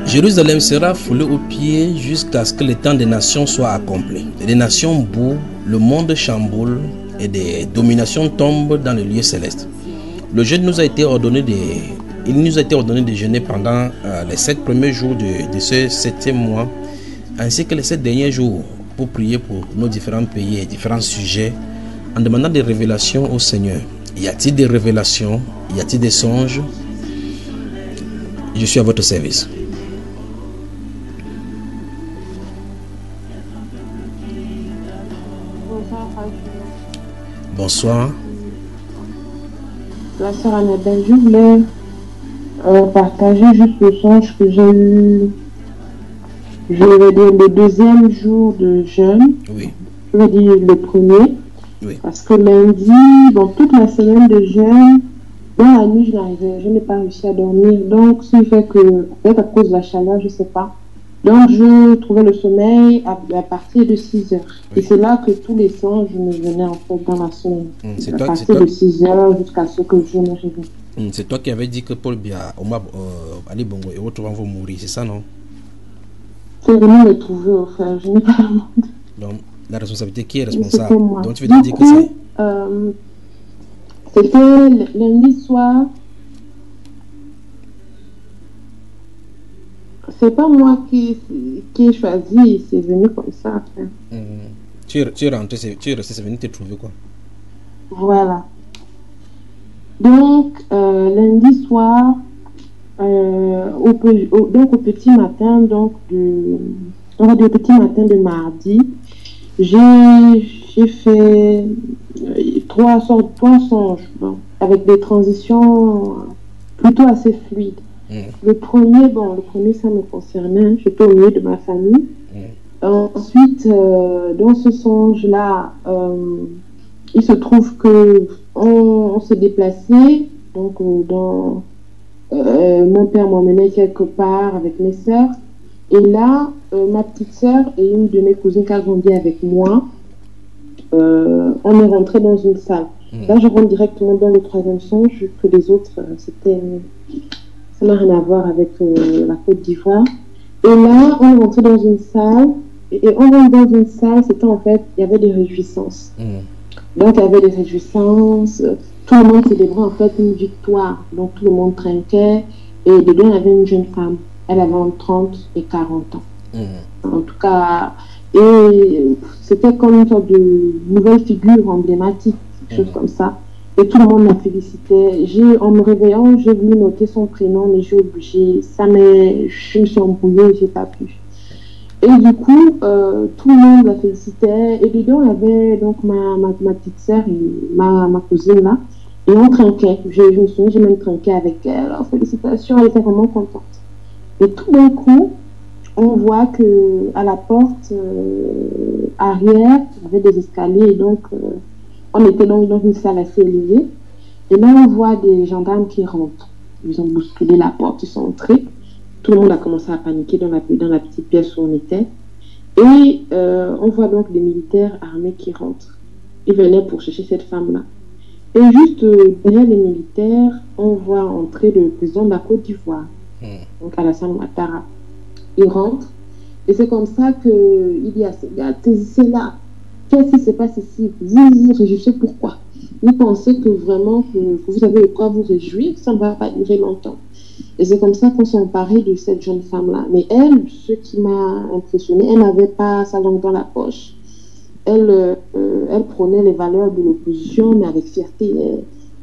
Jérusalem sera foulée aux pieds jusqu'à ce que le temps des nations soit accompli. Les nations bouent, le monde chamboule et des dominations tombent dans le lieu céleste. Le jeûne nous a été ordonné de jeûner pendant les 7 premiers jours de ce 7e mois, ainsi que les 7 derniers jours, pour prier pour nos différents pays et différents sujets, en demandant des révélations au Seigneur. Y a-t-il des révélations? Y a-t-il des songes? Je suis à votre service. Bonsoir. La sœur Annabelle, je voulais partager juste le songe que j'ai eu. Je vais dire le 2e jour de jeûne. Oui. Je vais dire le 1er. Oui. Parce que lundi, dans toute la semaine de jeûne, dans la nuit, je n'ai pas réussi à dormir. Donc, ce qui fait que, peut-être à cause de la chaleur, je ne sais pas. Donc, je trouvais le sommeil à partir de 6 heures. Oui. Et c'est là que tous les songes me venaient en fait dans la semaine. À partir de 6 heures jusqu'à ce que je me réveille. C'est toi qui avais dit que Paul Biya, Ali Bongo et autres vont mourir, c'est ça, non? C'est vraiment le trouver, au frère. Je n'ai pas le monde. Donc, la responsabilité, qui est responsable? Donc, tu veux du dire coup, que c'est... c'était lundi soir. C'est pas moi qui ai choisi, c'est venu comme ça. Tu es rentré, c'est venu te trouver quoi? Voilà. Donc, lundi soir, au petit matin, on va dire au petit matin de mardi, j'ai fait 3 songes, bon, avec des transitions plutôt assez fluides. Le premier, ça me concernait, j'étais au milieu de ma famille. Ensuite, dans ce songe-là, il se trouve que on s'est déplacé, donc mon père m'emmenait quelque part avec mes sœurs, et là, ma petite sœur et une de mes cousines qui a grandi avec moi, on est rentré dans une salle. Là, je rentre directement dans le 3e songe, que les autres, ça n'a rien à voir avec la Côte d'Ivoire. Et là, on est rentré dans une salle. Et on rentre dans une salle, c'était en fait, il y avait des réjouissances. Donc, il y avait des réjouissances. Tout le monde célébrait en fait une victoire. Donc, tout le monde trinquait. Et dedans, il y avait une jeune femme. Elle avait entre 30 et 40 ans. En tout cas, et c'était comme une sorte de nouvelle figure emblématique, quelque chose comme ça. Et tout le monde m'a félicité. En me réveillant, j'ai voulu noter son prénom, mais j'ai oublié. Je me suis embrouillée, j'ai pas pu. Et du coup, tout le monde la félicitait. Et dedans, il y avait donc ma petite sœur et ma cousine là. Et on trinquait. Je me souviens, j'ai même trinqué avec elle. Alors, félicitations, elle était vraiment contente. Et tout d'un coup, on voit que à la porte arrière, il y avait des escaliers. Et donc, on était donc dans une salle assez élevée. Et là, on voit des gendarmes qui rentrent. Ils ont bousculé la porte, ils sont entrés. Tout le monde a commencé à paniquer dans la petite pièce où on était. Et on voit donc des militaires armés qui rentrent. Ils venaient pour chercher cette femme-là. Et juste derrière les militaires, on voit entrer le président de la Côte d'Ivoire, donc Alassane Ouattara. Il rentre. Et c'est comme ça qu'il dit à ces gars, c'est là. Qu'est-ce qui se passe ici? Vous vous réjouissez pourquoi? Vous pensez que vraiment que vous avez de quoi vous réjouir? Ça ne va pas durer longtemps. Et c'est comme ça qu'on s'est emparé de cette jeune femme-là. Mais elle, ce qui m'a impressionnée, elle n'avait pas sa langue dans la poche. Elle prônait les valeurs de l'opposition, mais avec fierté.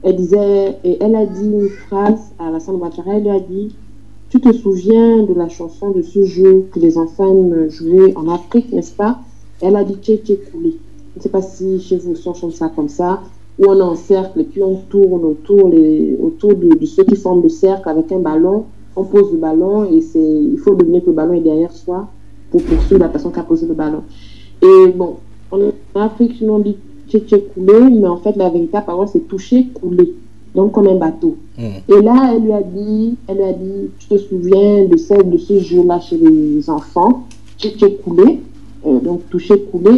Elle disait, et elle a dit une phrase à Alassane Ouattara, elle lui a dit, tu te souviens de la chanson de ce jeu que les enfants jouaient en Afrique, n'est-ce pas? Elle a dit Tché Koulé. Je ne sais pas si chez vous on chante ça comme ça, où on est en cercle et puis on tourne autour de ceux qui forment le cercle avec un ballon. On pose le ballon et il faut deviner que le ballon est derrière soi pour poursuivre la personne qui a posé le ballon. Et bon, En Afrique, sinon on dit tché coulé, mais en fait, la véritable parole, c'est toucher, couler. Donc, comme un bateau. Et là, elle lui a dit, tu te souviens de ce jeu-là chez les enfants, tché coulé, donc toucher, couler.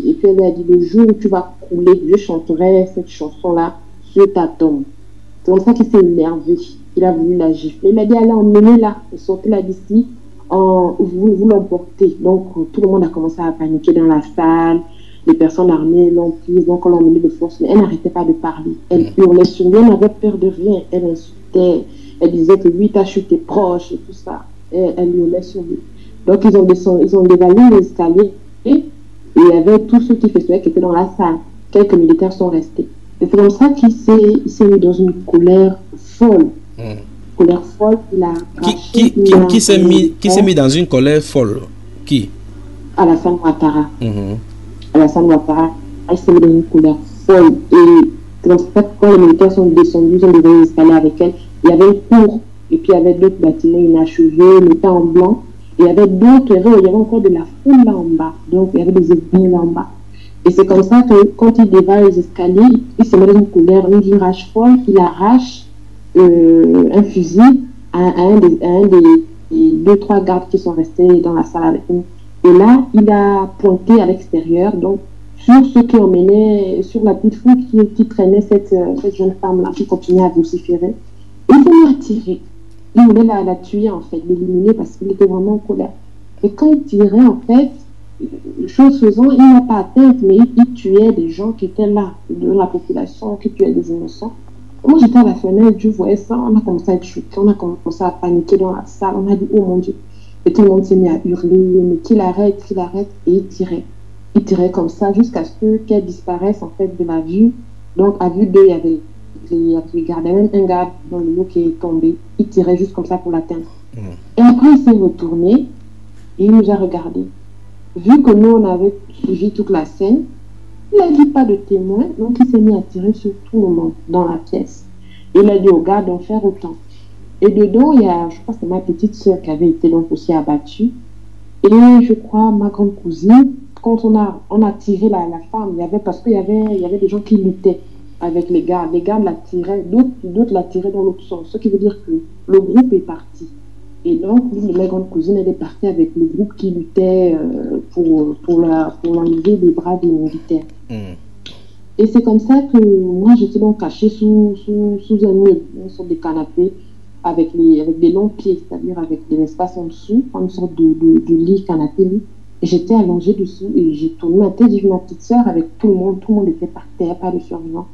Et puis elle lui a dit, le jour où tu vas couler, je chanterai cette chanson-là sur ta tombe. C'est comme ça qu'il s'est énervé. Il a voulu la gifler. Il a dit, allez, emmenez-la, sortez-la d'ici, vous l'emportez. Donc, tout le monde a commencé à paniquer dans la salle. Les personnes armées l'ont prise, donc on l'a emmenée de force. Mais elle n'arrêtait pas de parler. Elle hurlait sur lui, elle n'avait peur de rien. Elle insultait, elle disait que lui, t'as chuté proche et tout ça. Et elle hurlait sur lui. Donc, ils ont dévalé l'escalier et il y avait tous ceux qui faisaient qui étaient dans la salle. Quelques militaires sont restés. Et c'est comme ça qu'il s'est mis dans une colère folle. Colère folle, il a craché. Qui s'est mis dans une colère folle? Qui? Alassane Ouattara. Alassane Ouattara, il s'est mis dans une colère folle. Et c'est comme ça que quand les militaires sont descendus, ils ont dévalé l'escalier avec elle. Il y avait une cour, et puis il y avait d'autres bâtiments inachevés, le temps en blanc. Et il y avait d'autres héros, il y avait encore de la foule là en bas. Donc il y avait des ennemis là en bas. Et c'est comme ça que quand il dévale les escaliers, il se met dans une colère, une rage folle, il arrache un fusil à un des 2-3 gardes qui sont restés dans la salle avec nous. Et là, il a pointé à l'extérieur, donc sur ceux qui emmenaient, sur la petite foule qui traînait cette jeune femme-là, qui continuait à vociférer. Il s'est mis à tirer. Il voulait la tuer, en fait, l'éliminer parce qu'il était vraiment en colère. Et quand il tirait, en fait, chose faisant, il n'a pas atteint, mais il tuait des gens qui étaient là, de la population, qui tuaient des innocents. Moi, j'étais à la fenêtre, je voyais ça, on a commencé à être choqués, on a commencé à paniquer dans la salle, on a dit, oh mon Dieu. Et tout le monde s'est mis à hurler, mais qu'il arrête, et il tirait. Il tirait comme ça jusqu'à ce qu'elle disparaisse, en fait, de la vue. Donc, à vue d'eux, il y avait les gardes, même un garde dans le lot qui est tombé. Il tirait juste comme ça pour l'atteindre. Et après, il s'est retourné et il nous a regardé. Vu que nous, on avait suivi toute la scène, il n'a dit pas de témoin, donc il s'est mis à tirer sur tout le monde dans la pièce. Et il a dit aux gardes d'en faire autant. Et dedans, il y a, je crois que c'est ma petite soeur qui avait été donc aussi abattue. Et je crois ma grande cousine, quand on a tiré la femme, parce qu'il y avait des gens qui luttaient avec les gardes. Les gardes la tiraient, d'autres la tiraient dans l'autre sens. Ce qui veut dire que le groupe est parti. Et donc, l'une de mes grandes cousines, elle est partie avec le groupe qui luttait pour l'enlever des bras des militaires. Et c'est comme ça que moi, j'étais donc cachée sous un mur, sur des canapés, avec des longs pieds, c'est-à-dire avec de l'espace en dessous, une sorte de lit, canapé, lit. Et j'étais allongée dessous et j'ai tourné ma tête, j'ai vu ma petite soeur avec tout le monde était par terre, pas de survivants.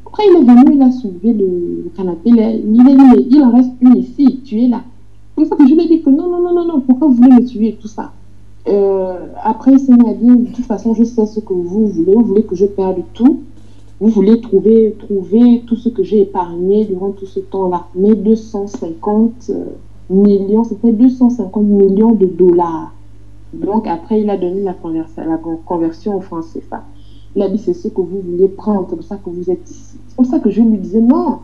Après, il est venu, il a soulevé le canapé, il a dit, mais il en reste une ici, tu es là. C'est ça que je lui ai dit que non, pourquoi vous voulez me tuer et tout ça. Après, il s'est mis à dire, de toute façon, je sais ce que vous voulez que je perde tout. Vous voulez trouver tout ce que j'ai épargné durant tout ce temps-là. Mais 250 millions, c'était 250 millions de dollars. Donc après, il a donné la conversion au franc CFA. Il a dit, c'est ce que vous vouliez prendre, c'est pour ça que vous êtes ici. C'est comme ça que je lui disais, non,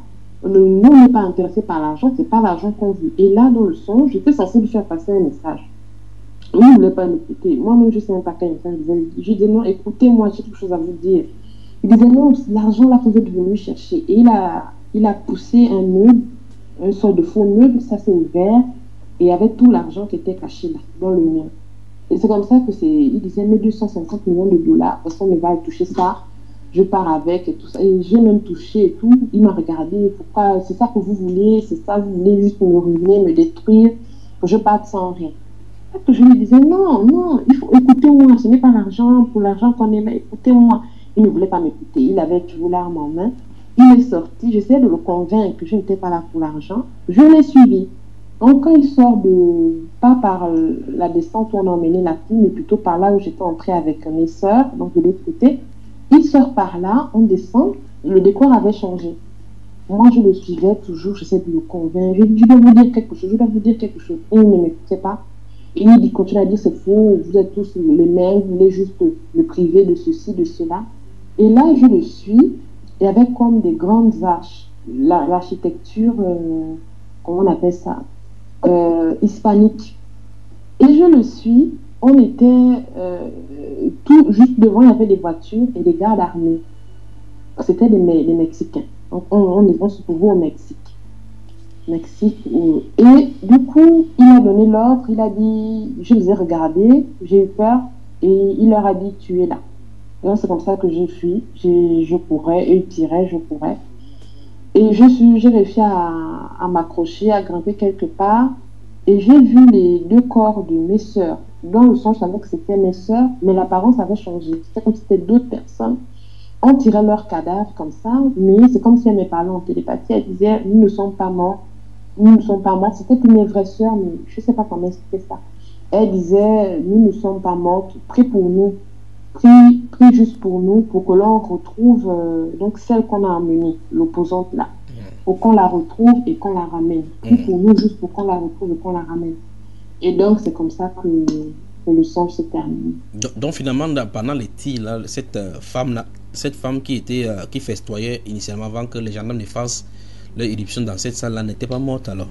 nous, on n'est pas intéressé par l'argent, c'est pas l'argent qu'on veut. Et là, dans le son, j'étais censée lui faire passer un message. Il ne voulait pas m'écouter. Moi-même, je ne sais même pas quel message. Je lui disais, non, écoutez-moi, j'ai quelque chose à vous dire. Il disait, non, l'argent là que vous êtes venu chercher. Et il a poussé un meuble, une sorte de faux meuble, ça s'est ouvert, et il y avait tout l'argent qui était caché là, dans le mur. Et c'est comme ça que il disait, mais 250 millions de dollars, personne ne va toucher ça, je pars avec et tout ça. Et j'ai même touché et tout. Il m'a regardé, pourquoi, c'est ça que vous voulez, c'est ça, vous voulez juste me ruiner, me détruire, que je parte sans rien. Que je lui disais, non, il faut écouter moi, ce n'est pas l'argent, pour l'argent qu'on aimait, écoutez-moi. Il ne voulait pas m'écouter, il avait toujours l'arme en main. Il est sorti, j'essayais de le convaincre que je n'étais pas là pour l'argent. Je l'ai suivi. Donc quand il sort pas par la descente où on a emmené la fille, mais plutôt par là où j'étais entrée avec mes soeurs, donc de l'autre côté, il sort par là, on descend, le décor avait changé. Moi je le suivais toujours, j'essayais de le convaincre, je dois vous dire quelque chose, il ne m'écoutait pas. Et il continue à dire, c'est faux, vous êtes tous les mêmes, vous voulez juste le priver de ceci, de cela. Et là, je le suis, et avec comme des grandes arches, l'architecture, comment on appelle ça, hispanique. Et je le suis, on était tout juste devant, il y avait des voitures et des gardes armés. C'était des Mexicains. Donc, on se trouvait au Mexique. Et du coup, il a donné l'ordre, il a dit, je les ai regardés, j'ai eu peur, et il leur a dit, tu es là. Et donc, c'est comme ça que je fui, je courais, eux ils tiraient, je courais. Et j'ai réussi à m'accrocher, à grimper quelque part, et j'ai vu les 2 corps de mes sœurs. Dans le sens, je savais que c'était mes sœurs, mais l'apparence avait changé. C'était comme si c'était d'autres personnes. On tirait leurs cadavres comme ça, mais c'est comme si elle me parlait en télépathie. Elle disait, nous ne sommes pas morts. Nous ne sommes pas morts. C'était une mes vraies sœurs, mais je ne sais pas comment expliquer ça. Elle disait, nous ne sommes pas mortes. Prie pour nous. Prie juste pour nous, pour que l'on retrouve donc celle qu'on a emmenée, l'opposante là. Pour qu'on la retrouve et qu'on la ramène. Prie pour nous juste pour qu'on la retrouve et qu'on la ramène. Et donc, c'est comme ça que le songe se termine. Donc finalement, pendant les tirs, là, cette femme qui festoyait initialement avant que les gendarmes ne fassent leur irruption dans cette salle-là n'était pas morte alors?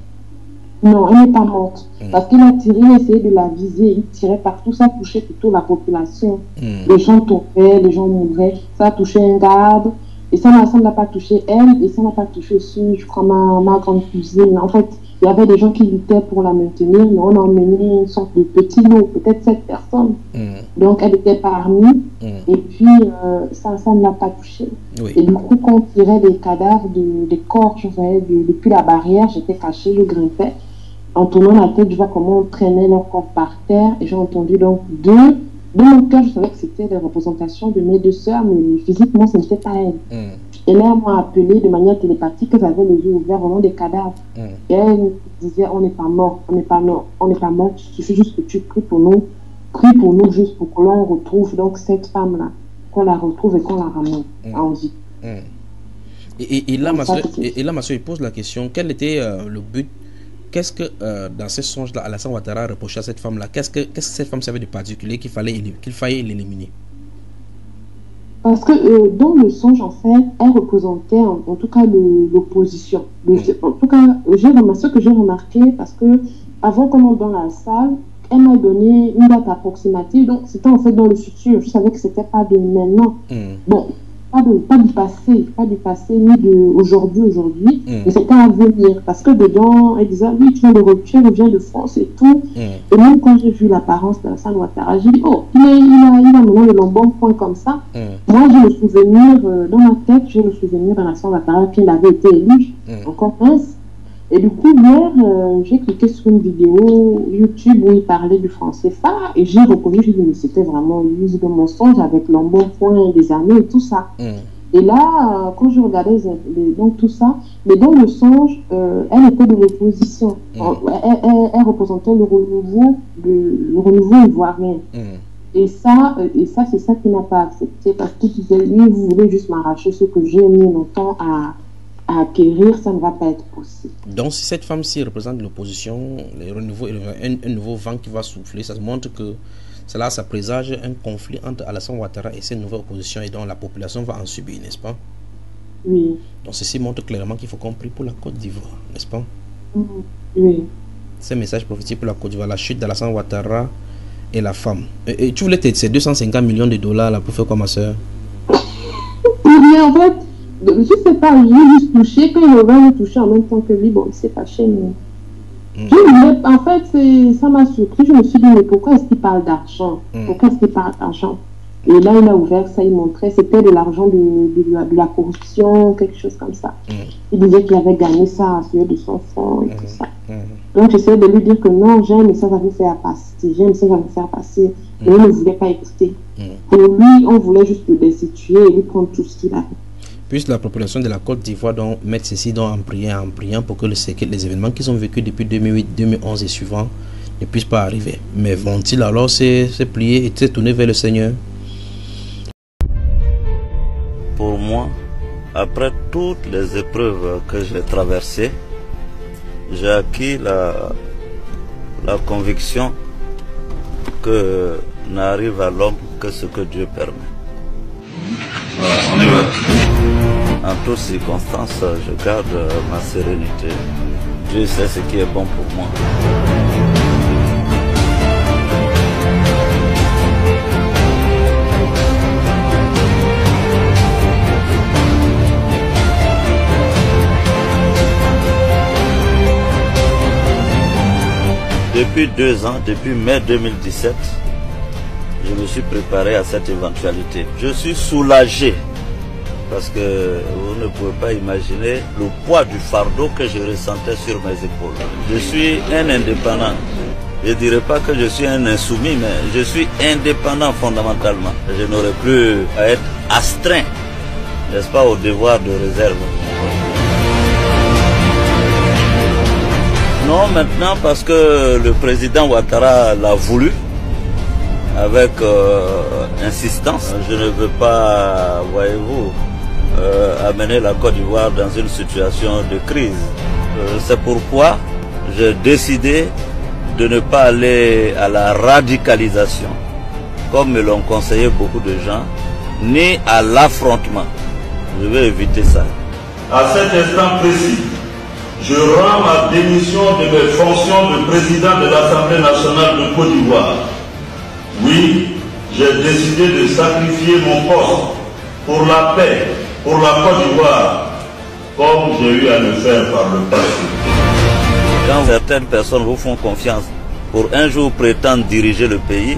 Non, elle n'est pas morte. Parce qu'il a tiré, il essayait de la viser, il tirait partout, ça touchait plutôt la population. Les gens tombaient, les gens mouraient, ça a touché un garde, et ça ne l'a pas touché elle, et ça n'a pas touché aussi, je crois, ma grande cousine. En fait, il y avait des gens qui luttaient pour la maintenir, mais on a emmené une sorte de petit lot, peut-être 7 personnes. Donc, elle était parmi, et puis ça ne l'a pas touché. Oui. Et du coup, quand on tirait des cadavres, des corps, je voyais depuis la barrière, j'étais cachée, je grimpais. En tournant la tête, je vois comment on traînait leur corps par terre, et j'ai entendu donc 2. Dans mon cœur, je savais que c'était les représentations de mes 2 sœurs, mais physiquement, ce n'était pas elles. Et là, elle m'a appelé de manière télépathique, qu'elles avaient les yeux ouverts au nom des cadavres. Et elle me disait, on n'est pas mort, on n'est pas mort, on n'est pas mort, il suffit juste que tu pries pour nous juste pour que l'on retrouve donc cette femme-là, qu'on la retrouve et qu'on la ramène en vie. Et là, ma soeur, il pose la question, quel était le but? Qu'est-ce que dans ce songe-là, Alassane Ouattara reprochait à cette femme-là? Qu'est-ce que cette femme savait de particulier qu'il fallait l'éliminer? Parce que dans le songe, en fait, elle représentait en tout cas l'opposition. En tout cas, ce que j'ai remarqué, parce que avant qu'on entre dans la salle, elle m'a donné une date approximative. Donc, c'était en fait dans le futur. Je savais que c'était pas de maintenant. Bon, pas du passé, ni de aujourd'hui, mais c'était à venir. Parce que dedans, elle disait, oui, tu reviens de France et tout. Et même quand j'ai vu l'apparence d'Alassane Ouattara, j'ai dit, oh, il a maintenant le lambon point comme ça. Moi, j'ai le souvenir, dans ma tête, j'ai le souvenir d'Alassane Ouattara qu'il avait été élu, encore mince. Et du coup, hier, j'ai cliqué sur une vidéo YouTube où il parlait du franc CFA et j'ai reconnu, j'ai dit, mais c'était vraiment l'use de mensonge avec l'embonpoint des années et tout ça. Et là, quand je regardais donc tout ça, mais dans le songe, elle était de l'opposition. Elle représentait le renouveau ivoirien. Et ça c'est ça qu'il n'a pas accepté parce qu'il disait, lui, vous voulez juste m'arracher ce que j'ai mis longtemps à acquérir, ça ne va pas être possible. Donc, si cette femme-ci représente l'opposition, un nouveau vent qui va souffler, ça montre que cela, ça présage un conflit entre Alassane Ouattara et cette nouvelle opposition et dont la population va en subir, n'est-ce pas? Oui. Donc, ceci montre clairement qu'il faut qu'on prie pour la Côte d'Ivoire, n'est-ce pas? Oui. C'est un message prophétique pour la Côte d'Ivoire, la chute d'Alassane Ouattara et la femme. Et tu voulais ces 250 millions de dollars là pour faire quoi, ma soeur? Oui, en fait, je ne sais pas, j'ai juste touché, quand il va me toucher en même temps que lui, bon, il s'est fâché, mais... En fait, ça m'a surpris, je me suis dit, mais pourquoi est-ce qu'il parle d'argent? Pourquoi est-ce qu'il parle d'argent? Et là, il a ouvert ça, il montrait, c'était de l'argent de la corruption, quelque chose comme ça. Il disait qu'il avait gagné ça à suite de son fonds et tout ça. Donc, j'essayais de lui dire que non, j'ai un message à vous faire passer, mais il ne voulait pas écouter. Pour lui, on voulait juste le destituer et lui prendre tout ce qu'il avait. Puisse la population de la Côte d'Ivoire donc mettre ceci donc en priant pour que les événements qu'ils ont vécus depuis 2008, 2011 et suivant ne puissent pas arriver. Mais vont-ils alors se plier et se tourner vers le Seigneur? Pour moi, après toutes les épreuves que j'ai traversées, j'ai acquis la conviction que n'arrive à l'homme que ce que Dieu permet. On y va. En toutes circonstances, je garde ma sérénité. Dieu sait ce qui est bon pour moi. depuis 2 ans, depuis mai 2017, je me suis préparé à cette éventualité. Je suis soulagé parce que vous ne pouvez pas imaginer le poids du fardeau que je ressentais sur mes épaules. Je suis un indépendant. Je ne dirais pas que je suis un insoumis, mais je suis indépendant fondamentalement. Je n'aurai plus à être astreint, n'est-ce pas, au devoir de réserve. Non, maintenant parce que le président Ouattara l'a voulu, avec insistance. Je ne veux pas, voyez-vous, amener la Côte d'Ivoire dans une situation de crise. C'est pourquoi j'ai décidé de ne pas aller à la radicalisation, comme me l'ont conseillé beaucoup de gens, ni à l'affrontement. Je vais éviter ça. À cet instant précis, je rends ma démission de mes fonctions de président de l'Assemblée nationale de Côte d'Ivoire. Oui, j'ai décidé de sacrifier mon poste pour la paix, pour la Côte d'Ivoire, comme j'ai eu à le faire par le passé. Quand certaines personnes vous font confiance pour un jour prétendre diriger le pays,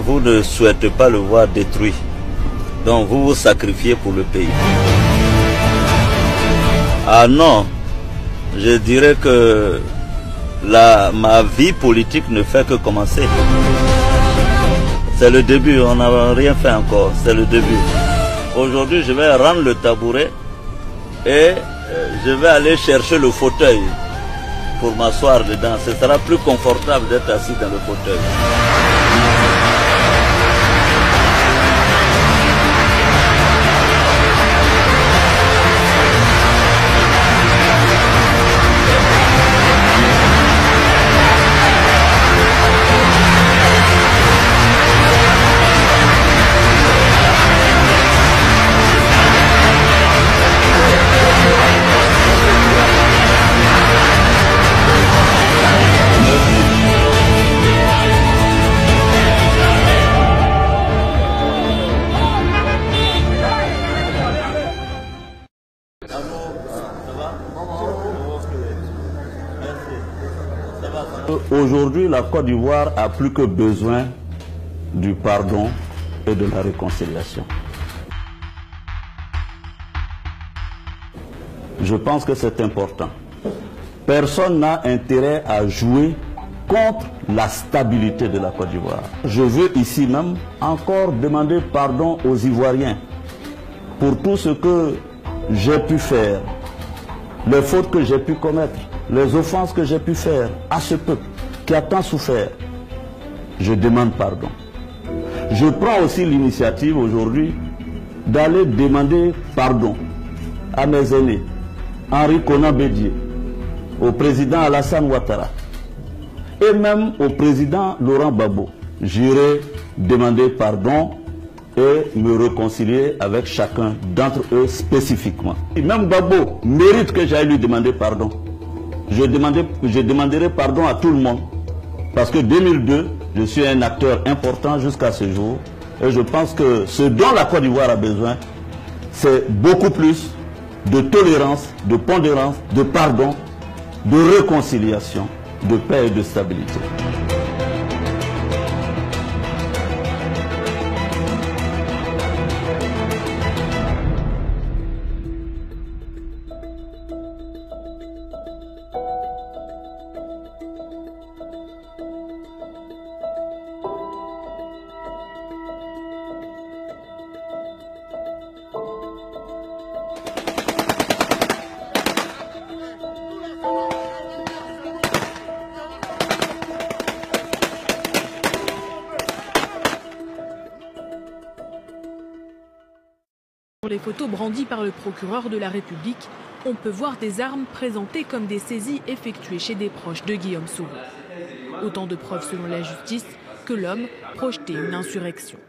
vous ne souhaitez pas le voir détruit. Donc vous vous sacrifiez pour le pays. Ah non, je dirais que ma vie politique ne fait que commencer. C'est le début, on n'a rien fait encore, c'est le début. Aujourd'hui, je vais rendre le tabouret et je vais aller chercher le fauteuil pour m'asseoir dedans. Ce sera plus confortable d'être assis dans le fauteuil. Aujourd'hui, la Côte d'Ivoire a plus que besoin du pardon et de la réconciliation. Je pense que c'est important. Personne n'a intérêt à jouer contre la stabilité de la Côte d'Ivoire. Je veux ici même encore demander pardon aux Ivoiriens pour tout ce que j'ai pu faire, les fautes que j'ai pu commettre, les offenses que j'ai pu faire à ce peuple qui a tant souffert. Je demande pardon. Je prends aussi l'initiative aujourd'hui d'aller demander pardon à mes aînés, Henri Konan Bédié, au président Alassane Ouattara et même au président Laurent Gbagbo. J'irai demander pardon et me réconcilier avec chacun d'entre eux spécifiquement. Et même Gbagbo mérite que j'aille lui demander pardon. Je demanderai pardon à tout le monde. Parce que 2002, je suis un acteur important jusqu'à ce jour. Et je pense que ce dont la Côte d'Ivoire a besoin, c'est beaucoup plus de tolérance, de pondérance, de pardon, de réconciliation, de paix et de stabilité. Sur les photos brandies par le procureur de la République, on peut voir des armes présentées comme des saisies effectuées chez des proches de Guillaume Soro. Autant de preuves selon la justice que l'homme projetait une insurrection.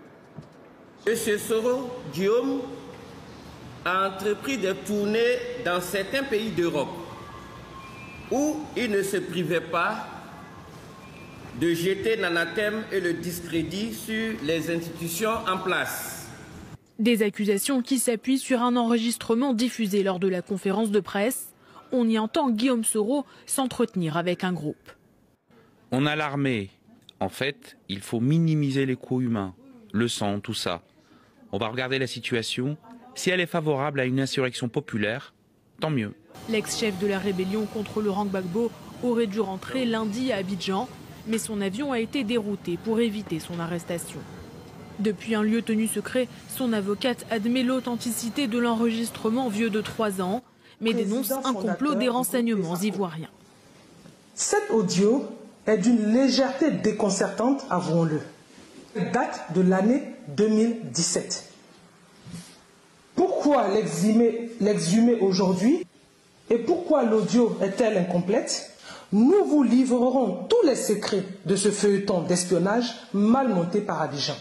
Monsieur Soro, Guillaume, a entrepris des tournées dans certains pays d'Europe où il ne se privait pas de jeter l'anathème et le discrédit sur les institutions en place. Des accusations qui s'appuient sur un enregistrement diffusé lors de la conférence de presse. On y entend Guillaume Soro s'entretenir avec un groupe. On a l'armée. En fait, il faut minimiser les coûts humains, le sang, tout ça. On va regarder la situation. Si elle est favorable à une insurrection populaire, tant mieux. L'ex-chef de la rébellion contre Laurent Gbagbo aurait dû rentrer lundi à Abidjan, mais son avion a été dérouté pour éviter son arrestation. Depuis un lieu tenu secret, son avocate admet l'authenticité de l'enregistrement vieux de 3 ans, mais dénonce un complot des renseignements ivoiriens. Cet audio est d'une légèreté déconcertante, avouons-le. Elle date de l'année 2017. Pourquoi l'exhumer aujourd'hui et pourquoi l'audio est-elle incomplète? Nous vous livrerons tous les secrets de ce feuilleton d'espionnage mal monté par Abidjan.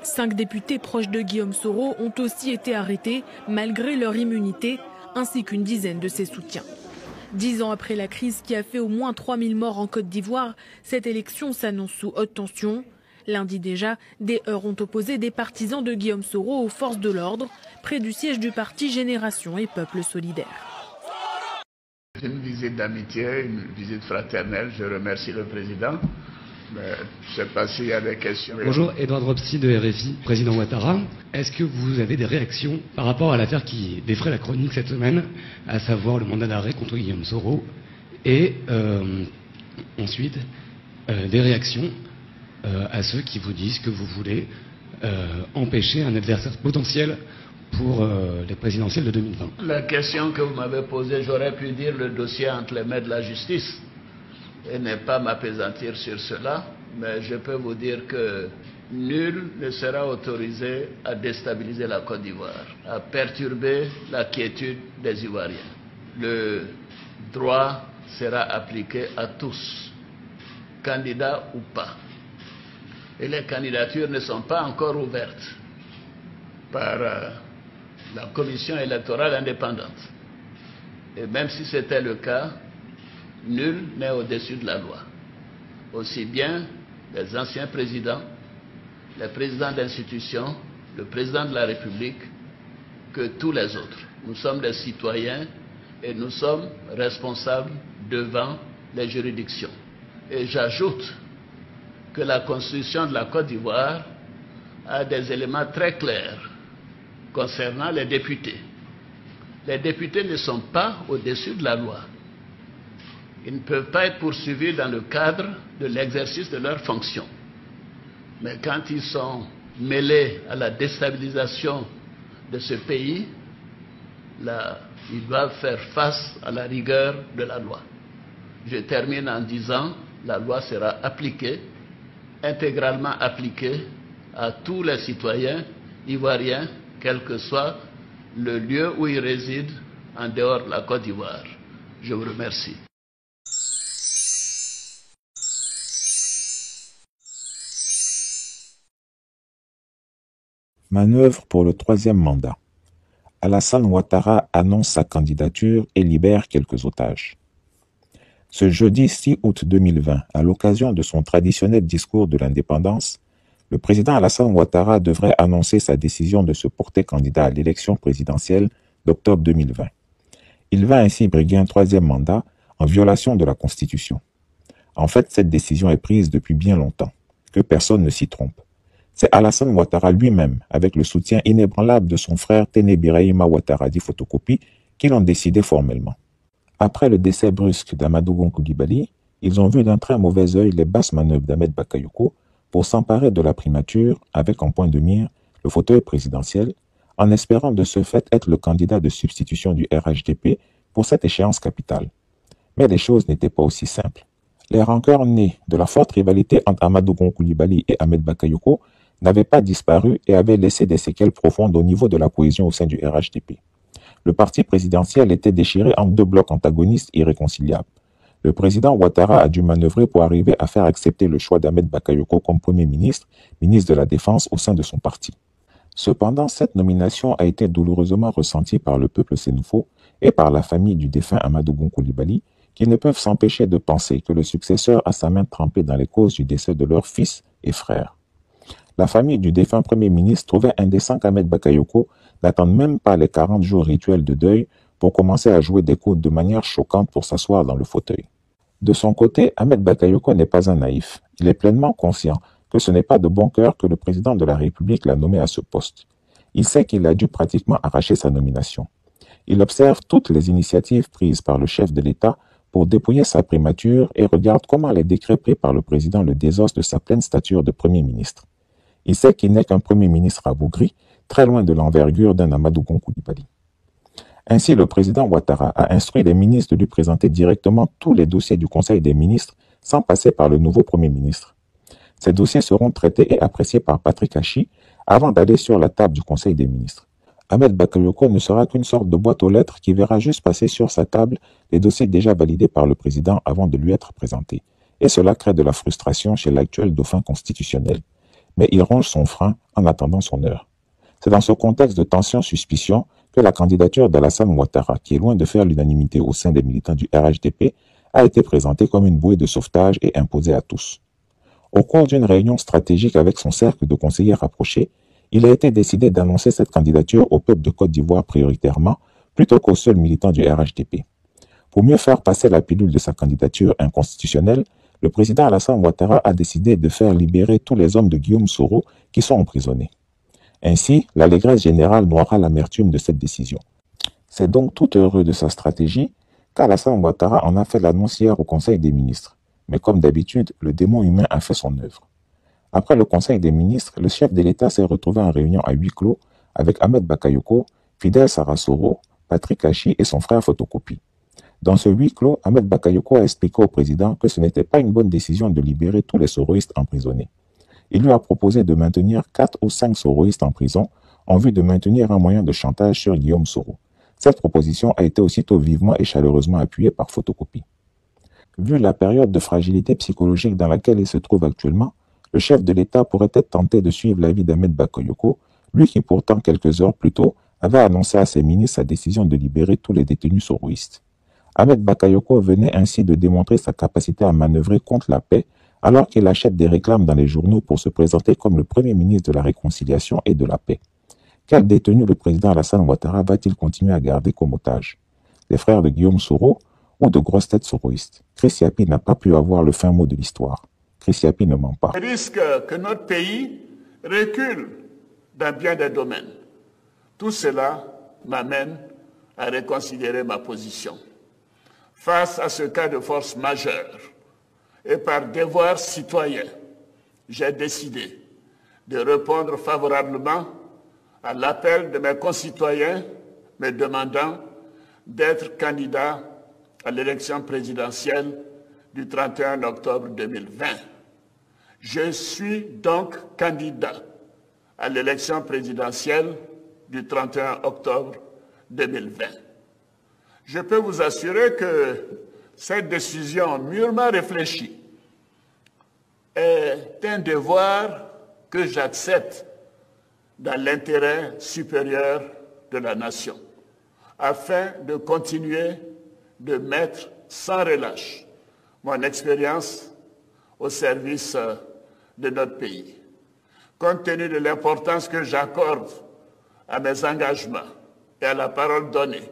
5 députés proches de Guillaume Soro ont aussi été arrêtés malgré leur immunité, ainsi qu'une dizaine de ses soutiens. 10 ans après la crise qui a fait au moins 3000 morts en Côte d'Ivoire, cette élection s'annonce sous haute tension. Lundi déjà, des heurts ont opposé des partisans de Guillaume Soro aux forces de l'ordre, près du siège du parti Génération et Peuple Solidaire. Une visite d'amitié, une visite fraternelle, je remercie le président. Mais je ne sais pas s'il y a des questions. Bonjour, Edouard Dropsy de RFI, président Ouattara. Est-ce que vous avez des réactions par rapport à l'affaire qui défraie la chronique cette semaine, à savoir le mandat d'arrêt contre Guillaume Soro, et ensuite des réactions à ceux qui vous disent que vous voulez empêcher un adversaire potentiel pour les présidentielles de 2020? La question que vous m'avez posée, j'aurais pu dire le dossier entre les mains de la justice et ne pas m'appesantir sur cela, mais je peux vous dire que nul ne sera autorisé à déstabiliser la Côte d'Ivoire, à perturber la quiétude des Ivoiriens. Le droit sera appliqué à tous, candidats ou pas. Et les candidatures ne sont pas encore ouvertes par la commission électorale indépendante. Et même si c'était le cas, nul n'est au-dessus de la loi. Aussi bien les anciens présidents, les présidents d'institutions, le président de la République, que tous les autres. Nous sommes des citoyens et nous sommes responsables devant les juridictions. Et j'ajoute que la Constitution de la Côte d'Ivoire a des éléments très clairs concernant les députés. Les députés ne sont pas au-dessus de la loi. Ils ne peuvent pas être poursuivis dans le cadre de l'exercice de leurs fonctions. Mais quand ils sont mêlés à la déstabilisation de ce pays, là, ils doivent faire face à la rigueur de la loi. Je termine en disant, la loi sera appliquée, intégralement appliquée à tous les citoyens ivoiriens, quel que soit le lieu où ils résident en dehors de la Côte d'Ivoire. Je vous remercie. Manœuvre pour le 3e mandat. Alassane Ouattara annonce sa candidature et libère quelques otages. Ce jeudi 6 août 2020, à l'occasion de son traditionnel discours de l'indépendance, le président Alassane Ouattara devrait annoncer sa décision de se porter candidat à l'élection présidentielle d'octobre 2020. Il va ainsi briguer un 3e mandat en violation de la Constitution. En fait, cette décision est prise depuis bien longtemps, que personne ne s'y trompe. C'est Alassane Ouattara lui-même, avec le soutien inébranlable de son frère Téné Birahima Ouattara dit Photocopie, qui l'ont décidé formellement. Après le décès brusque d'Amadou Gon Coulibaly, ils ont vu d'un très mauvais œil les basses manœuvres d'Ahmed Bakayoko pour s'emparer de la primature avec en point de mire le fauteuil présidentiel, en espérant de ce fait être le candidat de substitution du RHDP pour cette échéance capitale. Mais les choses n'étaient pas aussi simples. Les rancœurs nées de la forte rivalité entre Amadou Gon Coulibaly et Ahmed Bakayoko n'avaient pas disparu et avaient laissé des séquelles profondes au niveau de la cohésion au sein du RHDP. Le parti présidentiel était déchiré en 2 blocs antagonistes irréconciliables. Le président Ouattara a dû manœuvrer pour arriver à faire accepter le choix d'Ahmed Bakayoko comme Premier ministre, ministre de la Défense au sein de son parti. Cependant, cette nomination a été douloureusement ressentie par le peuple sénoufo et par la famille du défunt Amadou Gon Coulibaly, qui ne peuvent s'empêcher de penser que le successeur a sa main trempée dans les causes du décès de leur fils et frère. La famille du défunt Premier ministre trouvait indécent qu'Ahmed Bakayoko n'attende même pas les 40 jours rituels de deuil pour commencer à jouer des coudes de manière choquante pour s'asseoir dans le fauteuil. De son côté, Ahmed Bakayoko n'est pas un naïf. Il est pleinement conscient que ce n'est pas de bon cœur que le président de la République l'a nommé à ce poste. Il sait qu'il a dû pratiquement arracher sa nomination. Il observe toutes les initiatives prises par le chef de l'État pour dépouiller sa primature et regarde comment les décrets pris par le président le désossent de sa pleine stature de Premier ministre. Il sait qu'il n'est qu'un Premier ministre rabougri, très loin de l'envergure d'un Amadou Gon Coulibaly. Ainsi, le président Ouattara a instruit les ministres de lui présenter directement tous les dossiers du Conseil des ministres sans passer par le nouveau Premier ministre. Ces dossiers seront traités et appréciés par Patrick Hachi avant d'aller sur la table du Conseil des ministres. Ahmed Bakayoko ne sera qu'une sorte de boîte aux lettres qui verra juste passer sur sa table les dossiers déjà validés par le président avant de lui être présentés. Et cela crée de la frustration chez l'actuel dauphin constitutionnel. Mais il ronge son frein en attendant son heure. C'est dans ce contexte de tension-suspicion que la candidature d'Alassane Ouattara, qui est loin de faire l'unanimité au sein des militants du RHDP, a été présentée comme une bouée de sauvetage et imposée à tous. Au cours d'une réunion stratégique avec son cercle de conseillers rapprochés, il a été décidé d'annoncer cette candidature au peuple de Côte d'Ivoire prioritairement, plutôt qu'aux seuls militants du RHDP. Pour mieux faire passer la pilule de sa candidature inconstitutionnelle, le président Alassane Ouattara a décidé de faire libérer tous les hommes de Guillaume Soro qui sont emprisonnés. Ainsi, l'allégresse générale noiera l'amertume de cette décision. C'est donc tout heureux de sa stratégie qu'Alassane Ouattara en a fait l'annonce hier au Conseil des ministres. Mais comme d'habitude, le démon humain a fait son œuvre. Après le Conseil des ministres, le chef de l'État s'est retrouvé en réunion à huis clos avec Ahmed Bakayoko, Fidel Sarasoro, Patrick Hachi et son frère Photocopie. Dans ce huis clos, Ahmed Bakayoko a expliqué au président que ce n'était pas une bonne décision de libérer tous les soroïstes emprisonnés. Il lui a proposé de maintenir 4 ou 5 soroïstes en prison en vue de maintenir un moyen de chantage sur Guillaume Soro. Cette proposition a été aussitôt vivement et chaleureusement appuyée par Photocopie. Vu la période de fragilité psychologique dans laquelle il se trouve actuellement, le chef de l'État pourrait être tenté de suivre l'avis d'Ahmed Bakayoko, lui qui pourtant quelques heures plus tôt avait annoncé à ses ministres sa décision de libérer tous les détenus soroïstes. Ahmed Bakayoko venait ainsi de démontrer sa capacité à manœuvrer contre la paix alors qu'il achète des réclames dans les journaux pour se présenter comme le Premier ministre de la Réconciliation et de la Paix. Quel détenu le président Alassane Ouattara va-t-il continuer à garder comme otage? Les frères de Guillaume Soro ou de grosses têtes soroïstes? Chris Yapi n'a pas pu avoir le fin mot de l'histoire. Chris Yapi ne ment pas. Le risque que notre pays recule dans bien des domaines. Tout cela m'amène à reconsidérer ma position. Face à ce cas de force majeure et par devoir citoyen, j'ai décidé de répondre favorablement à l'appel de mes concitoyens me demandant d'être candidat à l'élection présidentielle du 31 octobre 2020. Je suis donc candidat à l'élection présidentielle du 31 octobre 2020. Je peux vous assurer que cette décision mûrement réfléchie est un devoir que j'accepte dans l'intérêt supérieur de la nation, afin de continuer de mettre sans relâche mon expérience au service de notre pays. Compte tenu de l'importance que j'accorde à mes engagements et à la parole donnée,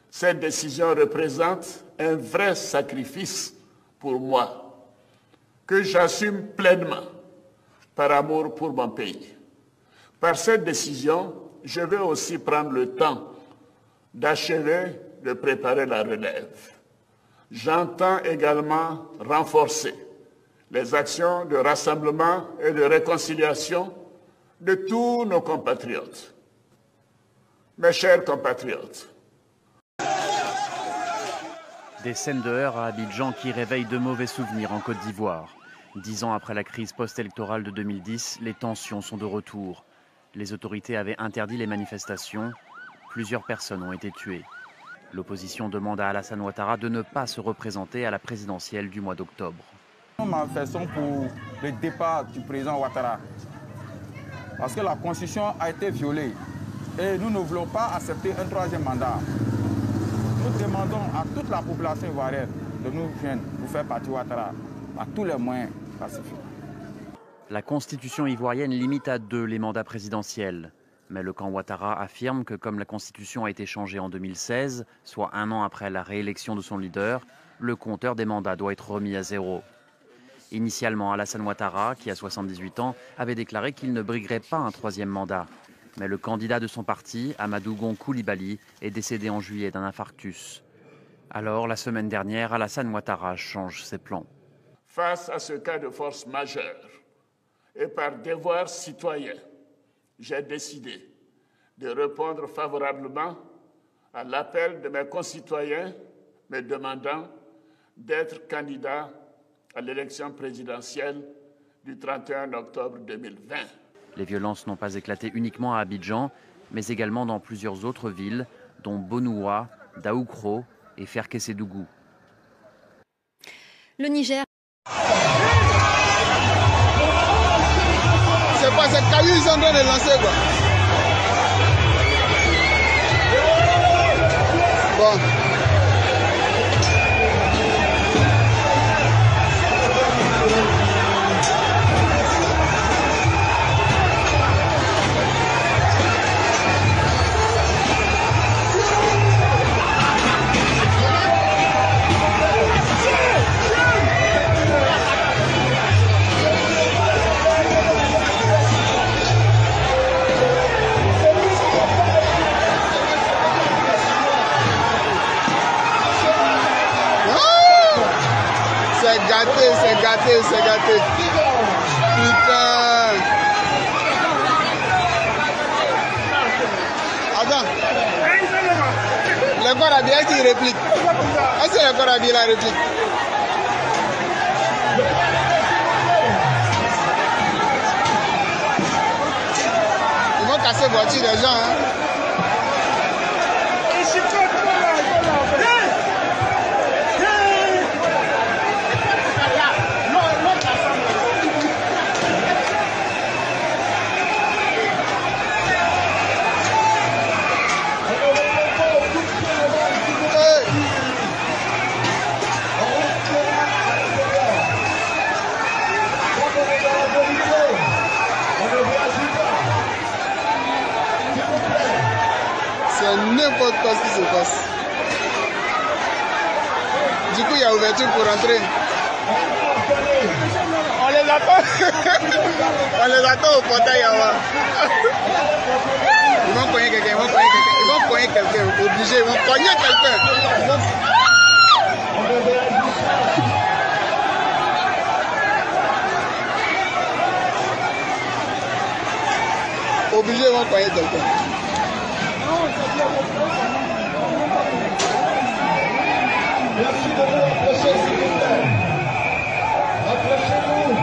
cette décision représente un vrai sacrifice pour moi, que j'assume pleinement par amour pour mon pays. Par cette décision, je vais aussi prendre le temps d'achever de préparer la relève. J'entends également renforcer les actions de rassemblement et de réconciliation de tous nos compatriotes. Mes chers compatriotes, des scènes de heurts à Abidjan qui réveillent de mauvais souvenirs en Côte d'Ivoire. 10 ans après la crise post-électorale de 2010, les tensions sont de retour. Les autorités avaient interdit les manifestations. Plusieurs personnes ont été tuées. L'opposition demande à Alassane Ouattara de ne pas se représenter à la présidentielle du mois d'octobre. Nous manifestons pour le départ du président Ouattara. Parce que la Constitution a été violée. Et nous ne voulons pas accepter un troisième mandat. Nous demandons à toute la population ivoirienne de nous joindre pour faire partie Ouattara à tous les moyens pacifiques. La Constitution ivoirienne limite à 2 les mandats présidentiels. Mais le camp Ouattara affirme que comme la Constitution a été changée en 2016, soit 1 an après la réélection de son leader, le compteur des mandats doit être remis à zéro. Initialement, Alassane Ouattara, qui a 78 ans, avait déclaré qu'il ne briguerait pas un troisième mandat. Mais le candidat de son parti, Amadou Gon Coulibaly, est décédé en juillet d'un infarctus. Alors, la semaine dernière, Alassane Ouattara change ses plans. Face à ce cas de force majeure et par devoir citoyen, j'ai décidé de répondre favorablement à l'appel de mes concitoyens me demandant d'être candidat à l'élection présidentielle du 31 octobre 2020. Les violences n'ont pas éclaté uniquement à Abidjan, mais également dans plusieurs autres villes, dont Bonoua, Daoukro et Ferkessédougou. Le Niger. C'est pas cette caillou, ils sont en train de lancer quoi. Bon. C'est gâté. Putain. Attends. Le corps habillé qui réplique. Est-ce que le corps habillé la réplique? Ils vont casser la voiture des gens, hein. C'est n'importe quoi ce qui se passe. Du coup, il y a ouverture pour rentrer. On les attend. On les attend au portail avant. Ils vont cogner quelqu'un, obligé, ils vont cogner quelqu'un. Obligé, ils vont cogner quelqu'un. Merci de vous approcher, s'il vous plaît. Approchez-vous.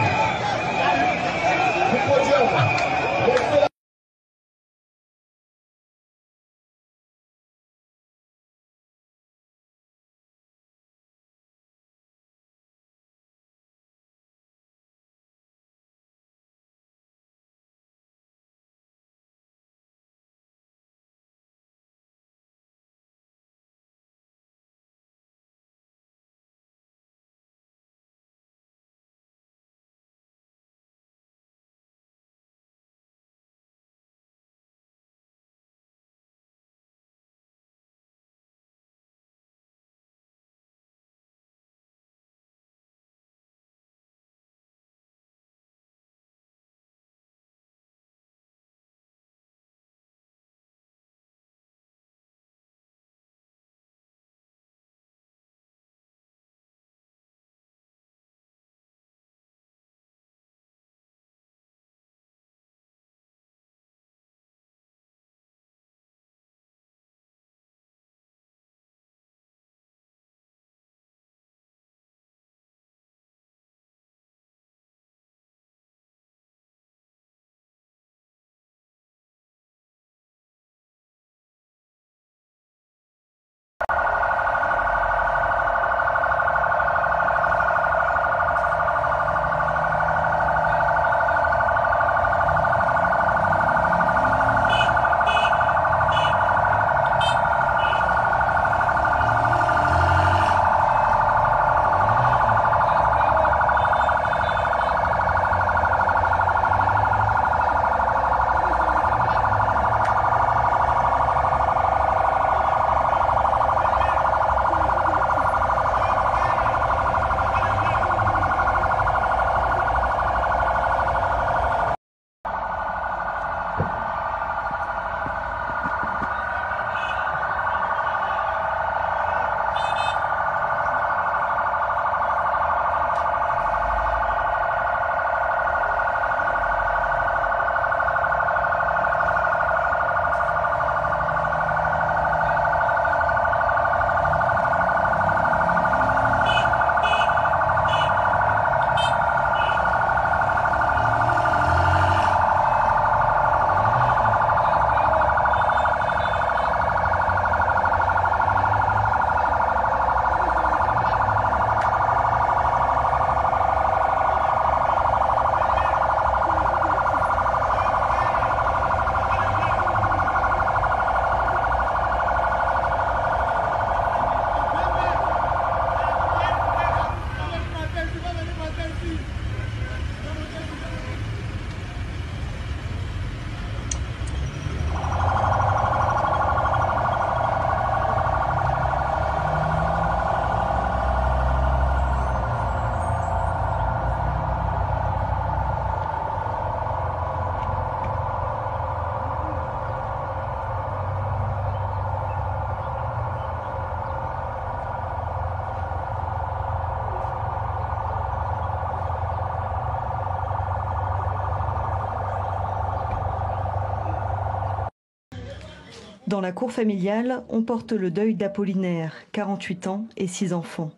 Dans la cour familiale, on porte le deuil d'Apollinaire, 48 ans et 6 enfants.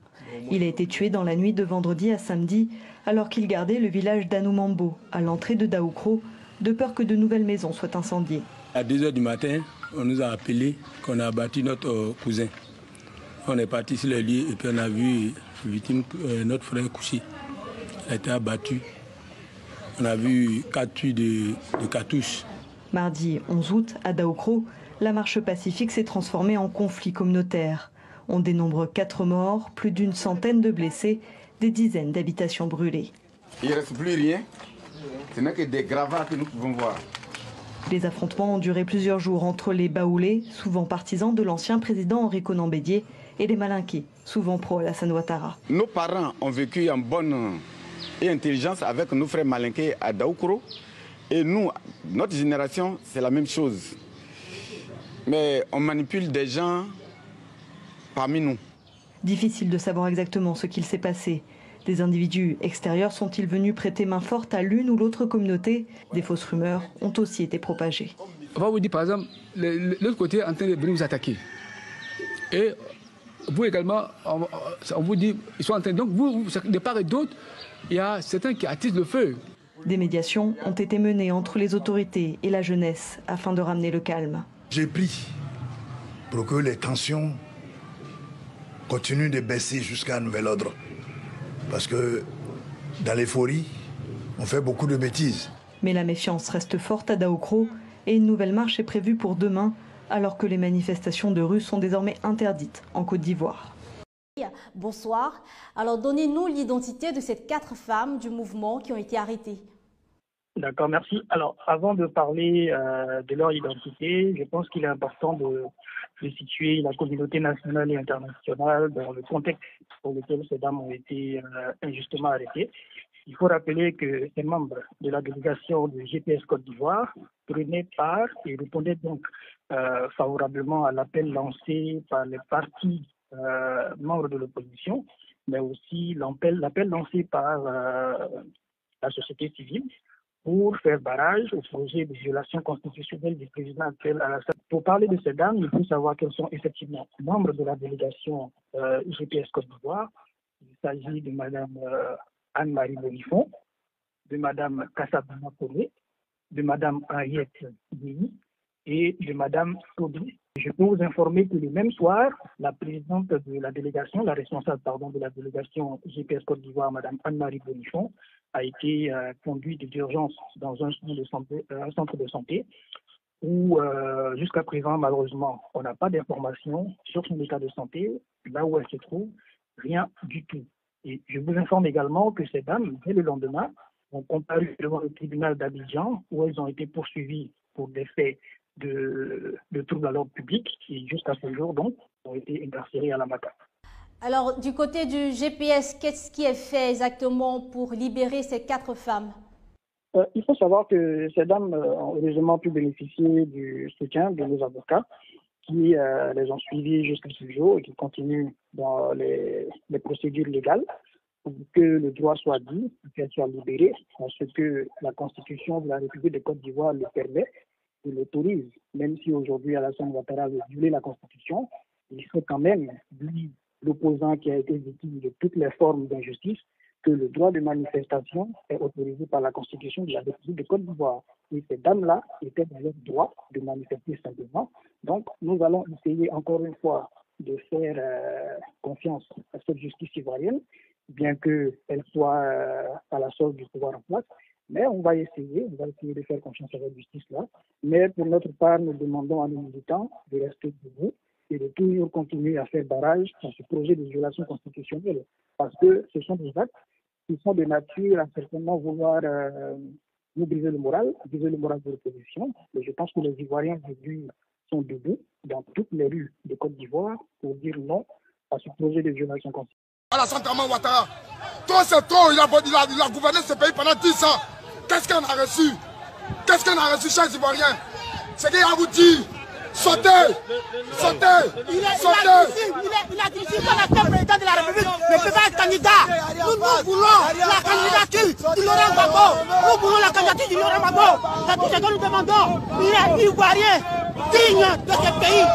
Il a été tué dans la nuit de vendredi à samedi, alors qu'il gardait le village d'Anoumambo, à l'entrée de Daoukro, de peur que de nouvelles maisons soient incendiées. À 2 h du matin, on nous a appelé qu'on a abattu notre cousin. On est parti sur le lieu et puis on a vu victime, notre frère couché. Il a été abattu. On a vu 4 tuiles de cartouches. Mardi 11 août, à Daoukro, la marche pacifique s'est transformée en conflit communautaire. On dénombre 4 morts, plus d'une centaine de blessés, des dizaines d'habitations brûlées. Il ne reste plus rien. Ce n'est que des gravats que nous pouvons voir. Les affrontements ont duré plusieurs jours entre les Baoulés, souvent partisans de l'ancien président Henri Konan Bédié, et les Malinqués, souvent pro-Alassane Ouattara. Nos parents ont vécu en bonne et intelligence avec nos frères Malinqués à Daoukro. Et nous, notre génération, c'est la même chose. Mais on manipule des gens parmi nous. Difficile de savoir exactement ce qu'il s'est passé. Des individus extérieurs sont-ils venus prêter main forte à l'une ou l'autre communauté? Des fausses rumeurs ont aussi été propagées. On va vous dire par exemple, l'autre côté est en train de venir vous attaquer. Et vous également, on vous dit, ils sont en train. Donc vous, de part et d'autre, il y a certains qui attisent le feu. Des médiations ont été menées entre les autorités et la jeunesse afin de ramener le calme. J'ai pris pour que les tensions continuent de baisser jusqu'à un nouvel ordre. Parce que dans l'euphorie, on fait beaucoup de bêtises. Mais la méfiance reste forte à Daoukro et une nouvelle marche est prévue pour demain, alors que les manifestations de rue sont désormais interdites en Côte d'Ivoire. Bonsoir. Alors donnez-nous l'identité de ces 4 femmes du mouvement qui ont été arrêtées. D'accord, merci. Alors avant de parler de leur identité, je pense qu'il est important de situer la communauté nationale et internationale dans le contexte pour lequel ces dames ont été injustement arrêtées. Il faut rappeler que ces membres de la délégation de GPS Côte d'Ivoire prenaient part et répondaient donc favorablement à l'appel lancé par les partis membres de l'opposition, mais aussi l'appel lancé par la société civile pour faire barrage au projet de violation constitutionnelle du président actuel Alassane. Pour parler de ces dames, il faut savoir qu'elles sont effectivement membres de la délégation GPS Côte d'Ivoire. Il s'agit de Mme Anne-Marie Bonifon, de Mme Kassabana Kone, de Mme Henriette Déhi et de Mme Tobi. Je peux vous informer que le même soir, la présidente de la délégation, la responsable de la délégation GPS Côte d'Ivoire, Mme Anne-Marie Bonifon, a été conduite d'urgence dans un centre de santé où jusqu'à présent, malheureusement, on n'a pas d'informations sur son état de santé, là où elle se trouve, rien du tout. Et je vous informe également que ces dames, dès le lendemain, ont comparu devant le tribunal d'Abidjan où elles ont été poursuivies pour des faits de troubles à l'ordre public qui, jusqu'à ce jour, donc, ont été incarcérées à la MACA. Alors, du côté du GPS, qu'est-ce qui est fait exactement pour libérer ces 4 femmes? Il faut savoir que ces dames ont heureusement pu bénéficier du soutien de nos avocats qui les ont suivis jusqu'à ce jour et qui continuent dans les procédures légales pour que le droit soit dit, qu'elles soient libérées, parce que la Constitution de la République de Côte d'Ivoire le permet et l'autorise. Même si aujourd'hui Alassane Ouattara veut violer la Constitution, il faut quand même, lui, l'opposant qui a été victime de toutes les formes d'injustice, que le droit de manifestation est autorisé par la Constitution de la République de Côte d'Ivoire. Et ces dames-là étaient dans leur droit de manifester simplement. Donc, nous allons essayer encore une fois de faire confiance à cette justice ivoirienne, bien qu'elle soit à la solde du pouvoir en place. Mais on va essayer de faire confiance à cette justice-là. Mais pour notre part, nous demandons à nos militants de rester debout et de toujours continuer à faire barrage dans ce projet de violation constitutionnelle. Parce que ce sont des actes qui sont de nature à certainement vouloir nous briser le moral de l'opposition. Et je pense que les Ivoiriens aujourd'hui sont debout dans toutes les rues de Côte d'Ivoire pour dire non à ce projet de violation constitutionnelle. Alassane Ouattara, toi c'est trop, il a gouverné ce pays pendant 10 ans. Qu'est-ce qu'on a reçu? Qu'est-ce qu'on a reçu, chers Ivoiriens? C'est qu'il a vous dit, sautez! Sautez! Il a dit ici qu'on a fait président de la République, ne peut pas être candidat. Nous voulons la candidature du Laurent Gbagbo. Nous voulons la candidature du Laurent Gbagbo. C'est tout ce que nous demandons. Il est Ivoirien. digne de ce pays.